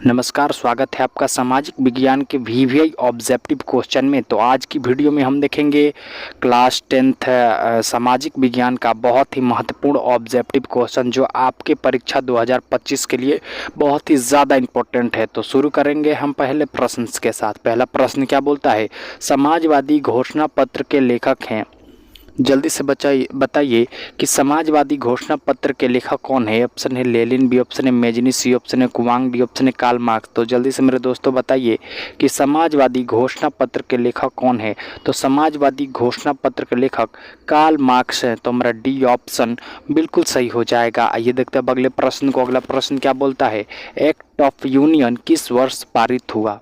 नमस्कार, स्वागत है आपका सामाजिक विज्ञान के वीवीआई ऑब्जेक्टिव क्वेश्चन में। तो आज की वीडियो में हम देखेंगे क्लास 10th सामाजिक विज्ञान का बहुत ही महत्वपूर्ण ऑब्जेक्टिव क्वेश्चन जो आपके परीक्षा 2025 के लिए बहुत ही ज़्यादा इम्पोर्टेंट है। तो शुरू करेंगे हम पहले प्रश्न के साथ। पहला प्रश्न क्या बोलता है, समाजवादी घोषणा पत्र के लेखक हैं। जल्दी से बताइए कि समाजवादी घोषणा पत्र के लेखक कौन है। ऑप्शन है लेनिन, बी ऑप्शन है मेजनी, सी ऑप्शन है कुवांग, डी ऑप्शन है कार्ल मार्क्स। तो जल्दी से मेरे दोस्तों बताइए कि समाजवादी घोषणा पत्र के लेखक कौन है। तो समाजवादी घोषणा पत्र के लेखक कार्ल मार्क्स हैं। तो मेरा डी ऑप्शन बिल्कुल सही हो जाएगा। आइए देखते हैं अगले प्रश्न को। अगला प्रश्न क्या बोलता है, एक्ट ऑफ यूनियन किस वर्ष पारित हुआ।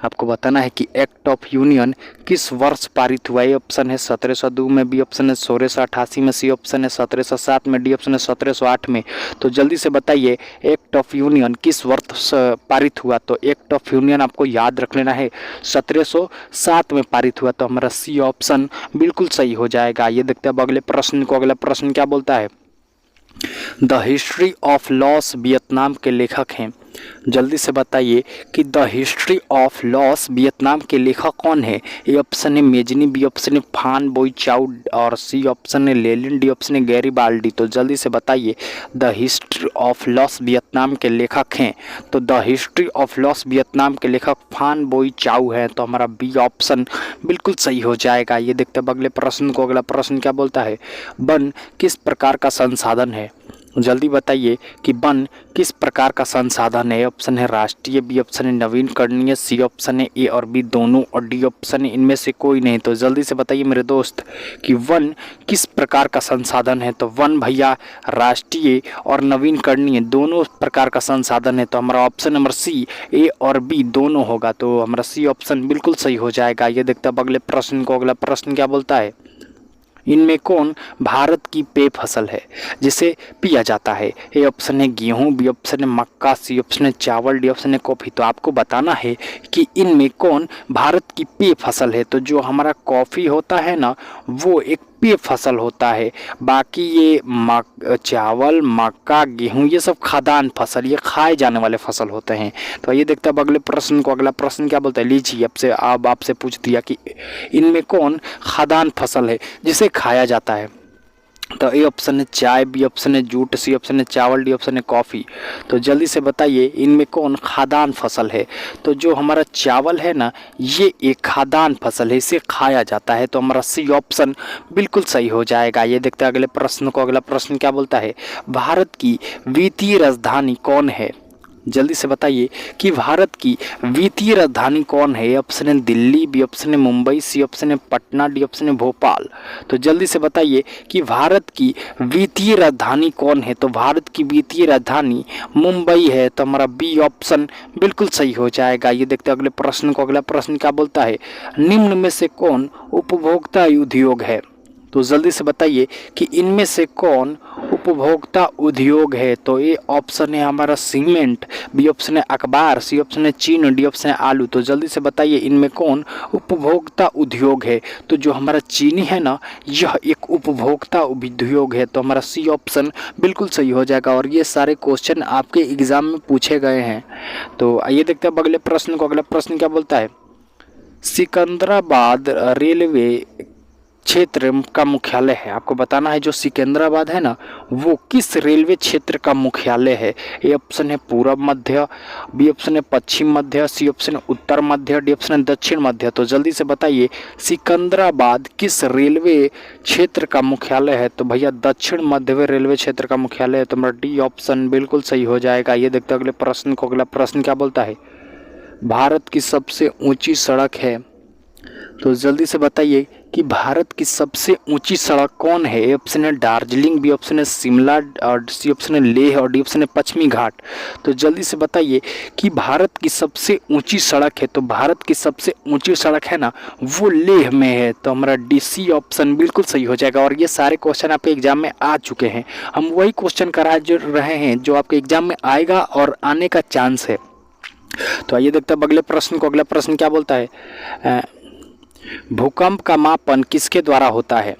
आपको बताना है कि एक्ट ऑफ यूनियन किस वर्ष पारित हुआ। ए ऑप्शन है 1702 में, बी ऑप्शन है 1688 में, सी ऑप्शन है 1707 में, डी ऑप्शन है 1708 में। तो जल्दी से बताइए एक्ट ऑफ यूनियन किस वर्ष पारित हुआ। तो एक्ट ऑफ यूनियन आपको याद रख लेना है 1707 में पारित हुआ। तो हमारा सी ऑप्शन बिल्कुल सही हो जाएगा। ये देखते हैं अब अगले प्रश्न को। अगला प्रश्न क्या बोलता है, the history of loss Vietnam के लेखक हैं। जल्दी से बताइए कि the history of loss Vietnam के लेखक कौन है। ए ऑप्शन है मेजनी, बी ऑप्शन है फान बोई चाउ और सी ऑप्शन है लेलिन, डी ऑप्शन है गैरीबाल्डी। तो जल्दी से बताइए the history of loss Vietnam के लेखक हैं। तो the history of loss Vietnam के लेखक फान बोई चाउ है। तो हमारा बी ऑप्शन बिल्कुल सही हो जाएगा। ये देखते हैं अगले प्रश्न को। अगला प्रश्न क्या बोलता है, वन किस प्रकार का संसाधन है। जल्दी बताइए कि वन किस प्रकार का संसाधन है। ऑप्शन है राष्ट्रीय, बी ऑप्शन है नवीनकरणीय, सी ऑप्शन है ए और बी दोनों और डी ऑप्शन है इनमें से कोई नहीं। तो जल्दी से बताइए मेरे दोस्त कि वन किस प्रकार का संसाधन है। तो वन भैया राष्ट्रीय और नवीनकरणीय दोनों प्रकार का संसाधन है। तो हमारा ऑप्शन नंबर सी ए और बी दोनों होगा। तो हमारा सी ऑप्शन बिल्कुल सही हो जाएगा। ये देखते हैं अब अगले प्रश्न को। अगला प्रश्न क्या बोलता है, इनमें कौन भारत की पेय फसल है जिसे पिया जाता है। ए ऑप्शन है गेहूं, बी ऑप्शन है मक्का, सी ऑप्शन है चावल, डी ऑप्शन है कॉफ़ी। तो आपको बताना है कि इनमें कौन भारत की पेय फसल है। तो जो हमारा कॉफ़ी होता है ना वो एक पेय फसल होता है। बाकी ये चावल, मक्का, गेहूं ये सब खाद्यान्न फसल, ये खाए जाने वाले फसल होते हैं। तो ये देखते हैं अब अगले प्रश्न को। अगला प्रश्न क्या बोलता है, लीजिए अब आपसे पूछ दिया कि इनमें कौन खाद्यान्न फसल है जिसे खाया जाता है। तो ए ऑप्शन है चाय, बी ऑप्शन है जूट, सी ऑप्शन है चावल, डी ऑप्शन है कॉफ़ी। तो जल्दी से बताइए इनमें कौन खाद्यान्न फसल है। तो जो हमारा चावल है ना ये एक खाद्यान्न फसल है, इसे खाया जाता है। तो हमारा सी ऑप्शन बिल्कुल सही हो जाएगा। ये देखते हैं अगले प्रश्न को। अगला प्रश्न क्या बोलता है, भारत की वित्तीय राजधानी कौन है। जल्दी से बताइए कि भारत की वित्तीय राजधानी कौन है। ऑप्शन है दिल्ली, बी ऑप्शन है मुंबई, सी ऑप्शन है पटना, डी ऑप्शन है भोपाल। तो जल्दी से बताइए कि भारत की वित्तीय राजधानी कौन है। तो भारत की वित्तीय राजधानी मुंबई है। तो हमारा बी ऑप्शन बिल्कुल सही हो जाएगा। ये देखते हैं अगले प्रश्न को। अगला प्रश्न क्या बोलता है, निम्न में से कौन उपभोक्ता उद्योग है। तो जल्दी से बताइए कि इनमें से कौन उपभोक्ता उद्योग है। तो ए ऑप्शन है हमारा सीमेंट, बी ऑप्शन है अखबार, सी ऑप्शन है चीन, डी ऑप्शन है आलू। तो जल्दी से बताइए इनमें कौन उपभोक्ता उद्योग है। तो जो हमारा चीनी है ना यह एक उपभोक्ता उद्योग है। तो हमारा सी ऑप्शन बिल्कुल सही हो जाएगा। और ये सारे क्वेश्चन आपके एग्जाम में पूछे गए हैं। तो आइए देखते हैं अगले प्रश्न को। अगला प्रश्न क्या बोलता है, सिकंदराबाद रेलवे क्षेत्र का मुख्यालय है। आपको बताना है जो सिकंदराबाद है ना वो किस रेलवे क्षेत्र का मुख्यालय है। ए ऑप्शन है पूर्व मध्य, बी ऑप्शन है पश्चिम मध्य, सी ऑप्शन है उत्तर मध्य, डी ऑप्शन है दक्षिण मध्य। तो जल्दी से बताइए सिकंदराबाद किस रेलवे क्षेत्र का मुख्यालय है। तो भैया दक्षिण मध्य रेलवे क्षेत्र का मुख्यालय है। तो मेरा डी ऑप्शन बिल्कुल सही हो जाएगा। ये देखते हैं अगले प्रश्न को। अगला प्रश्न क्या बोलता है, भारत की सबसे ऊंची सड़क है। तो जल्दी से बताइए कि भारत की सबसे ऊंची सड़क कौन है। ए ऑप्शन है दार्जिलिंग, बी ऑप्शन है शिमला और सी ऑप्शन है लेह और डी ऑप्शन है पश्चिमी घाट। तो जल्दी से बताइए कि भारत की सबसे ऊंची सड़क है। तो भारत की सबसे ऊंची सड़क है ना वो लेह में है। तो हमारा डी सी ऑप्शन बिल्कुल सही हो जाएगा। और ये सारे क्वेश्चन आपके एग्जाम में आ चुके हैं। हम वही क्वेश्चन करा रहे हैं जो आपके एग्जाम में आएगा और आने का चांस है। तो आइए देखते हैं अगले प्रश्न को। अगला प्रश्न क्या बोलता है, भूकंप का मापन किसके द्वारा होता है।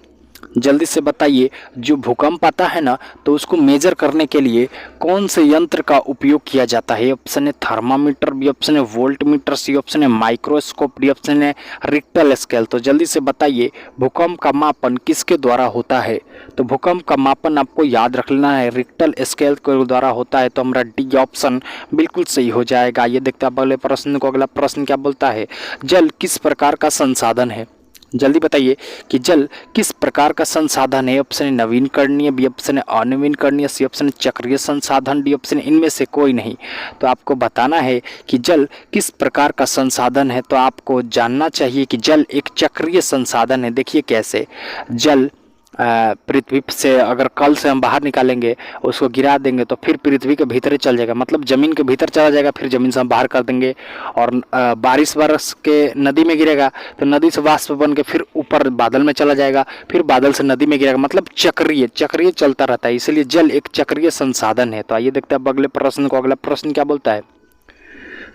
जल्दी से बताइए, जो भूकंप आता है ना तो उसको मेजर करने के लिए कौन से यंत्र का उपयोग किया जाता है? ऑप्शन है थर्मामीटर, बी ऑप्शन है वोल्टमीटर, सी ऑप्शन है माइक्रोस्कोप, डी ऑप्शन है रिक्टर स्केल। तो जल्दी से बताइए, भूकंप का मापन किसके द्वारा होता है? तो भूकंप का मापन आपको याद रख लेना है, रिक्टर स्केल के द्वारा होता है। तो हमारा डी ऑप्शन बिल्कुल सही हो जाएगा। ये देखते हैं अगले प्रश्न को। अगला प्रश्न क्या बोलता है? जल किस प्रकार का संसाधन है? जल्दी बताइए कि जल किस प्रकार का संसाधन है? ऑप्शन है नवीनकरणीय, बी ऑप्शन है अनवीनकरणीय, सी ऑप्शन है चक्रीय संसाधन, डी ऑप्शन है इनमें से कोई नहीं। तो आपको बताना है कि जल किस प्रकार का संसाधन है। तो आपको जानना चाहिए कि जल एक चक्रीय संसाधन है। देखिए कैसे, जल पृथ्वी से अगर कल से हम बाहर निकालेंगे, उसको गिरा देंगे तो फिर पृथ्वी के भीतर ही चल जाएगा, मतलब ज़मीन के भीतर चला जाएगा, फिर ज़मीन से हम बाहर कर देंगे। और बारिश बरस के नदी में गिरेगा तो नदी से वाष्प बन के फिर ऊपर बादल में चला जाएगा, फिर बादल से नदी में गिरेगा, मतलब चक्रीय चलता रहता है। इसलिए जल एक चक्रीय संसाधन है। तो आइए देखते हैं अगले प्रश्न को। अगला प्रश्न क्या बोलता है?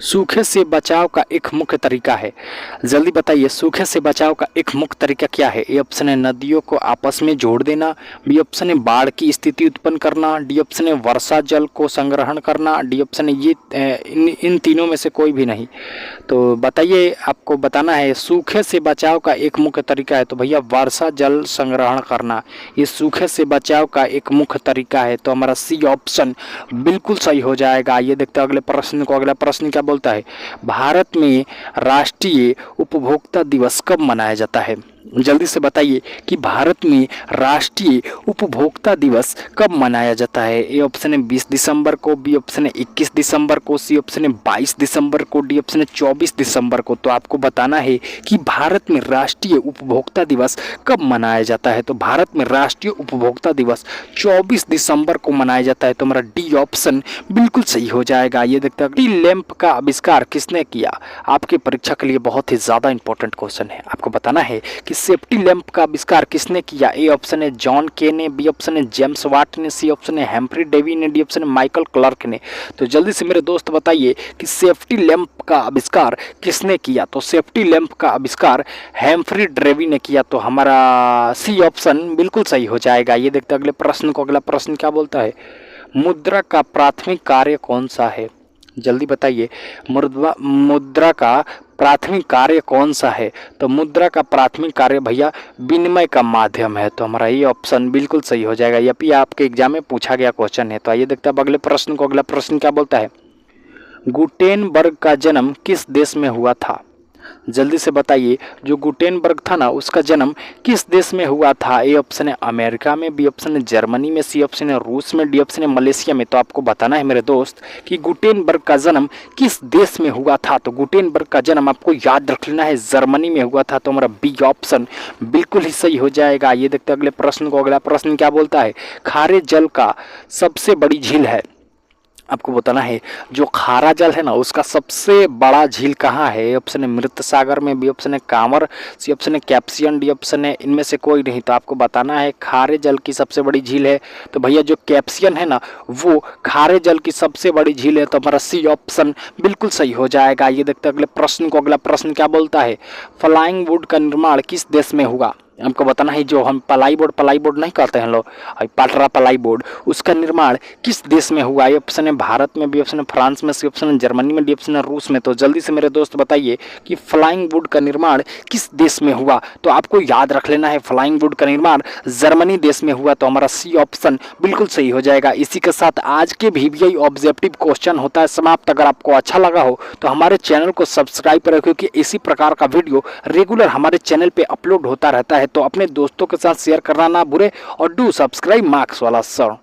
सूखे से बचाव का एक मुख्य तरीका है। जल्दी बताइए, सूखे से बचाव का एक मुख्य तरीका क्या है? ए ऑप्शन है नदियों को आपस में जोड़ देना, बी ऑप्शन है बाढ़ की स्थिति उत्पन्न करना, डी ऑप्शन है वर्षा जल को संग्रहण करना, डी ऑप्शन है ये इन तीनों में से कोई भी नहीं। तो बताइए, आपको बताना है सूखे से बचाव का एक मुख्य तरीका है। तो भैया वर्षा जल संग्रहण करना, ये सूखे से बचाव का एक मुख्य तरीका है। तो हमारा सी ऑप्शन बिल्कुल सही हो जाएगा। ये देखते हैं अगले प्रश्न को। अगला प्रश्न क्या बोलता है? भारत में राष्ट्रीय उपभोक्ता दिवस कब मनाया जाता है? जल्दी से बताइए कि भारत में राष्ट्रीय उपभोक्ता दिवस कब मनाया जाता है? ए ऑप्शन है 20 दिसंबर को, बी ऑप्शन है 21 दिसंबर को, सी ऑप्शन है 22 दिसंबर को, डी ऑप्शन है 24 दिसंबर को। तो आपको बताना है कि भारत में राष्ट्रीय उपभोक्ता दिवस कब मनाया जाता है। तो भारत में राष्ट्रीय उपभोक्ता दिवस 24 दिसंबर को मनाया जाता है। तो हमारा डी ऑप्शन बिल्कुल सही हो जाएगा। ये देखते हैं टी लैंप का आविष्कार किसने किया? आपकी परीक्षा के लिए बहुत ही ज़्यादा इंपॉर्टेंट क्वेश्चन है। आपको बताना है कि सेफ्टी लैंप का आविष्कार किसने किया? ए ऑप्शन है जॉन के ने, बी ऑप्शन है जेम्स वाट ने, सी ऑप्शन है हेम्फ्री डेवी ने, डी ऑप्शन है माइकल क्लार्क ने। तो जल्दी से मेरे दोस्त बताइए कि सेफ्टी लैंप का आविष्कार किसने किया? तो सेफ्टी लैंप का आविष्कार हेम्फ्री डेवी ने किया। तो हमारा सी ऑप्शन बिल्कुल सही हो जाएगा। ये देखते हैं अगले प्रश्न को। अगला प्रश्न क्या बोलता है? मुद्रा का प्राथमिक कार्य कौन सा है? जल्दी बताइए, मुद्रा का प्राथमिक कार्य कौन सा है? तो मुद्रा का प्राथमिक कार्य भैया विनिमय का माध्यम है। तो हमारा ये ऑप्शन बिल्कुल सही हो जाएगा। ये भी आपके एग्जाम में पूछा गया क्वेश्चन है। तो आइए देखते हैं अगले प्रश्न को। अगला प्रश्न क्या बोलता है? गुटेनबर्ग का जन्म किस देश में हुआ था? जल्दी से बताइए, जो गुटेनबर्ग था ना उसका जन्म किस देश में हुआ था? ए ऑप्शन है अमेरिका में, बी ऑप्शन है जर्मनी में, सी ऑप्शन है रूस में, डी ऑप्शन है मलेशिया में। तो आपको बताना है मेरे दोस्त कि गुटेनबर्ग का जन्म किस देश में हुआ था। तो गुटेनबर्ग का जन्म आपको याद रख लेना है, जर्मनी में हुआ था। तो हमारा बी ऑप्शन बिल्कुल ही सही हो जाएगा। ये देखते हैं अगले प्रश्न को। अगला प्रश्न क्या बोलता है? खारे जल का सबसे बड़ी झील है। आपको बताना है जो खारा जल है ना उसका सबसे बड़ा झील कहाँ है? ऑप्शन है मृत सागर में, बी ऑप्शन है कांवर, सी ऑप्शन है कैप्सियन, डी ऑप्शन है इनमें से कोई नहीं। तो आपको बताना है खारे जल की सबसे बड़ी झील है। तो भैया जो कैप्सियन है ना वो खारे जल की सबसे बड़ी झील है। तो हमारा सी ऑप्शन बिल्कुल सही हो जाएगा। ये देखते हैं अगले प्रश्न को। अगला प्रश्न क्या बोलता है? फ्लाइंग वुड का निर्माण किस देश में हुआ? हमको बताना है जो हम पलाई बोर्ड नहीं कहते हैं लोग, पाटरा पलाई बोर्ड, उसका निर्माण किस देश में हुआ? ए ऑप्शन है भारत में, बी ऑप्शन है फ्रांस में, सी ऑप्शन है जर्मनी में, डी ऑप्शन है रूस में। तो जल्दी से मेरे दोस्त बताइए कि फ्लाइंग वुड का निर्माण किस देश में हुआ? तो आपको याद रख लेना है फ्लाइंग वुड का निर्माण जर्मनी देश में हुआ। तो हमारा सी ऑप्शन बिल्कुल सही हो जाएगा। इसी के साथ आज के VVI ऑब्जेक्टिव क्वेश्चन होता है समाप्त। अगर आपको अच्छा लगा हो तो हमारे चैनल को सब्सक्राइब करें, क्योंकि इसी प्रकार का वीडियो रेगुलर हमारे चैनल पे अपलोड होता रहता है। तो अपने दोस्तों के साथ शेयर करना ना भूले और डू सब्सक्राइब मार्क्स वाला सर।